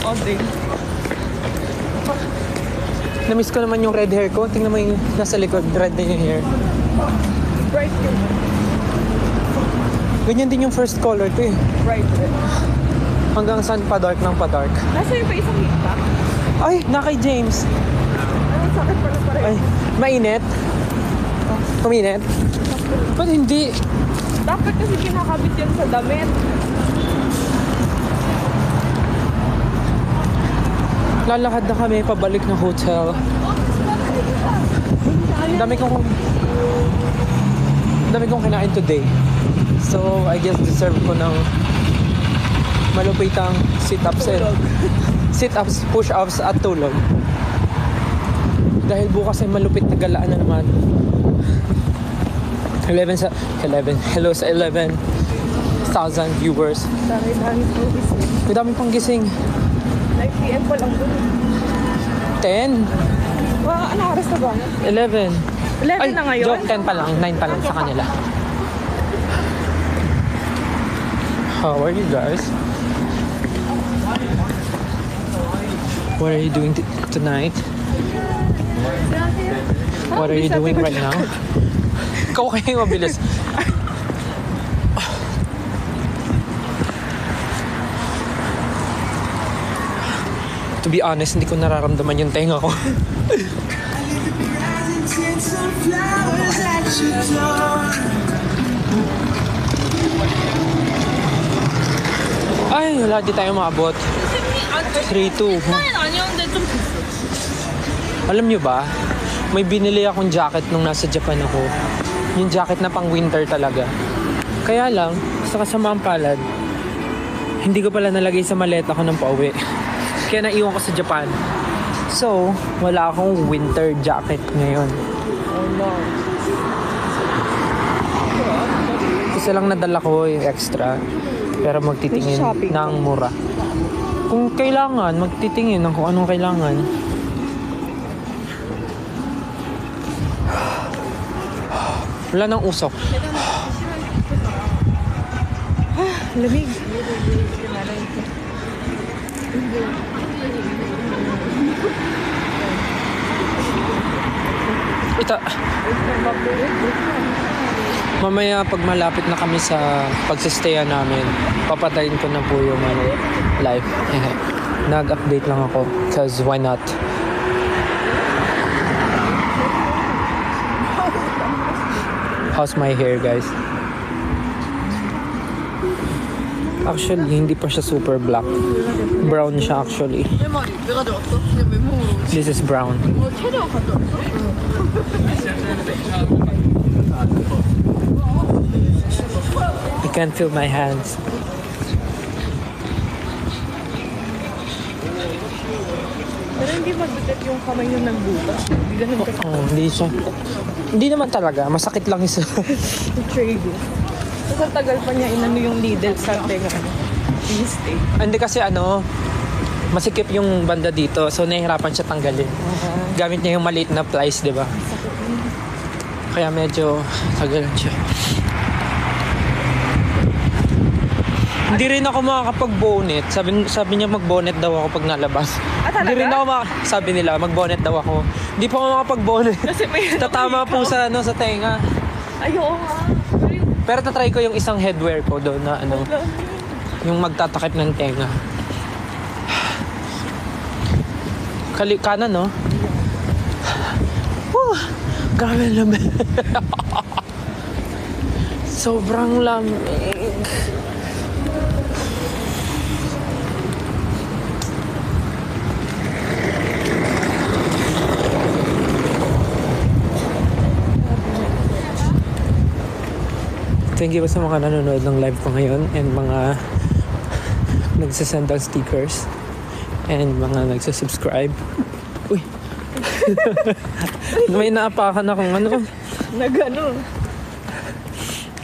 all day. Na-miss ko naman yung red hair ko. Tingnan mo yung nasa likod, red na yung hair. Bright yun. Ganyan din yung first color ko eh. Bright red. Hanggang saan pa-dark ng pa-dark. Nasa yung pa isang hita? Ay, na kay James. Ano, sakit pala pareho. Ay, mainit? Kuminit? Ba't hindi? Dapat kasi kinakabit yan sa damit. Lalakad na kami pabalik ng hotel. Dami kong kinain today. So, I guess deserve ko ng malupitang sit-ups sit-ups, push-ups at tulog. Dahil bukas ay malupit na galaan na naman. 11 hello sa 11,000 viewers. Dami po gising. May dami pang gising. 9 PM pa lang dun. 10, Ano oras na ba? 11. 11 Ay, na ngayon? joke, 10 pa lang. 9 pa lang sa kanila. How are you guys? What are you doing tonight? What are you doing right now? Ikaw kayo mabilis. To be honest, hindi ko nararamdaman yung tenga ko. Ay, wala di tayo maabot. 3-2. Alam nyo ba, may binili akong jacket nung nasa Japan ako. Yung jacket na pang winter talaga. Kaya lang, sa kasamaang palad, hindi ko pala nalagay sa maleta ko ng pauwi. Kaya naiwan ko sa Japan. So, wala akong winter jacket ngayon. Oh no. Isa lang nadala ko yung extra. Pero magtitingin Shopping ng mura. Kung kailangan, magtitingin ng kung anong kailangan. Wala nang usok. Lamig. Mamaya pag malapit na kami sa pagsistayan namin, papatayin ko na po yung live. Nag-update lang ako because why not? How's my hair, guys? Actually, hindi pa siya super black. Brown siya actually. This is brown. I can't feel my hands. Pero hindi magbigat yung kamay nyo ng buka. Hindi ganun kasi Oh, hindi siya. Hindi naman talaga. Masakit lang isa. trade. Tapos ang tagal pa niya inano yung needle sa tenga. Stay. Hindi kasi masikip yung banda dito. So, nahihirapan siya tanggalin. Gamit niya yung maliit na plies, di ba? Kaya medyo tagalan siya. Hindi rin ako makakapag-bonnet. Sabi niya mag-bonnet daw ako pag nalabas. Talaga? Hindi rin ako sabi nila mag-bonnet daw ako. Hindi pa ako makakapag-bonnet. Kasi may Tatama po sa sa tenga. Ay, oo nga. Pero tatry ko yung isang headwear ko doon na yung magtatakip ng tenga. Kanan, no? Grabe lamig. Sobrang lamig. Thank you sa mga nanonood ng live ko ngayon and mga nagsasend ng stickers and mga nagsasubscribe. Uy! May naapakan akong Nagano.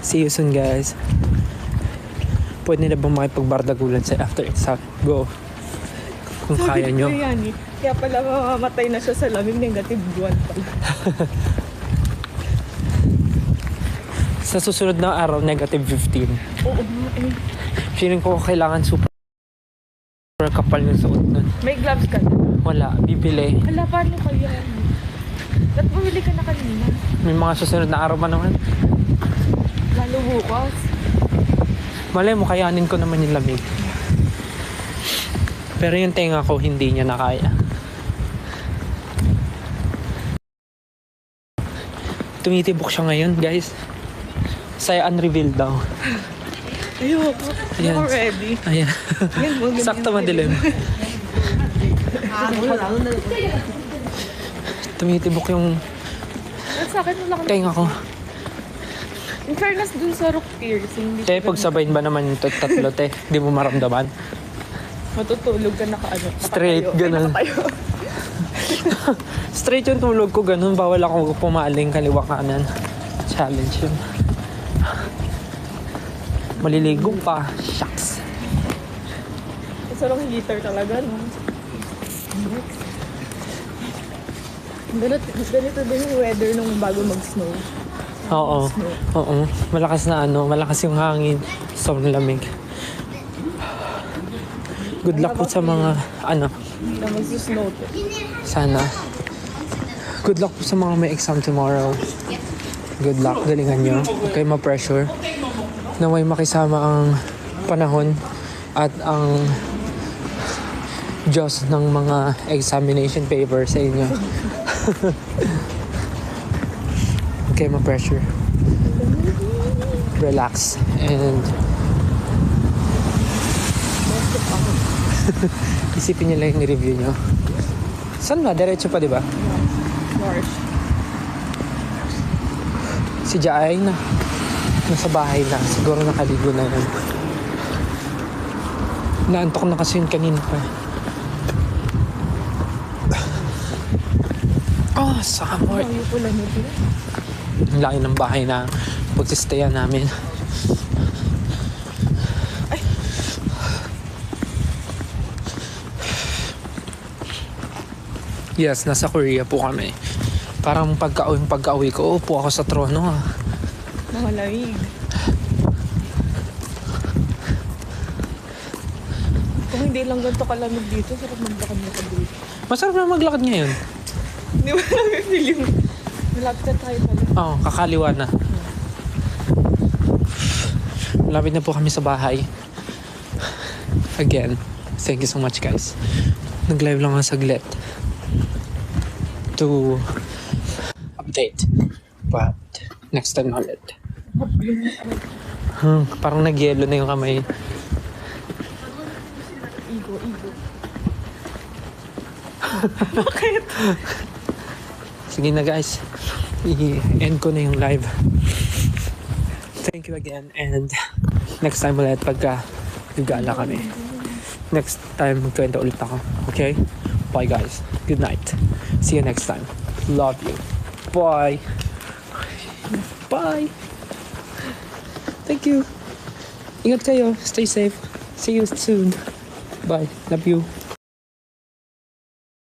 See you soon, guys. Pwede na ba makipagbardagulan sa after exam? Go. Kung kaya nyo. Kaya pala mamamatay na siya sa lamig, negative 1 pala. Sa susunod na araw, negative 15. Oo, Feeling ko kailangan super Super kapal yung suot nun. May gloves ka na? Wala, bibili. Hala, paano kaya? Ba't bumili ka na kanina? May mga susunod na araw pa naman. Lalo bukas. Malay mo, kayanin ko naman yung lamig. Pero yung tenga ko, hindi niya nakaya. Tumitibok siya ngayon, guys. Saya unrevealed daw. Ayoko. Ayan. Ako ready. Ayan. Yan, ganyan. Sakto madilim. Tumitibok yung At sa akin, wala ka tenga ko. In fairness dun sa rock piercing. Te, pagsabayin ba naman yung tatlo, te? Di mo maramdaman? Matutulog ka naka-ano. Straight, ganun. Straight yung tulog ko, ganun. Bawal ako pumaling kaliwa kanan. Challenge yun. Maliligo pa. Shucks. Sarong heater talaga, no? Ganito din yung weather nung bago mag-snow. Oo. Oo. Malakas na malakas yung hangin. Sobrang lamig. Good luck po sa mga, Na mag-snow to. sana. Good luck po sa mga may exam tomorrow. Good luck. Galingan nyo. Huwag kayo ma-pressure. Naway makisama ang panahon at ang Diyos ng mga examination paper sa inyo. Huwag kayo ma-pressure. Relax. And isipin nyo lang yung review nyo. Saan ba? Diretso pa, di ba? March. Si Jai na. Nasa bahay na. Siguro nakaligo na yun. Naantok na kasi yun kanina pa. Oh, summer. Ayaw ko lang ito. Ang laki ng bahay na pagsistayan namin. Yes, nasa Korea po kami. Parang pagka-uwi ko, upo ako sa trono. Malamig. Kung hindi lang ganito kalamig dito, sarap maglakad-lakad dito. Masarap na maglakad ngayon. Hindi mo namin feel yung malapit na tayo pala. Oo, kakaliwa na. Malapit na po kami sa bahay. Again, thank you so much guys. Nag-live lang ako saglit to update. But next time ulit. Parang nag-yellow na yung kamay. Igo. Bakit? Sige na guys. I-end ko na yung live. Thank you again and next time ulit pagka gagala kami. Next time magkwento ulit ako. Okay? Bye guys. Good night. See you next time. Love you. Bye. Bye. Thank you. Ingat kayo. Stay safe. See you soon. Bye. Love you.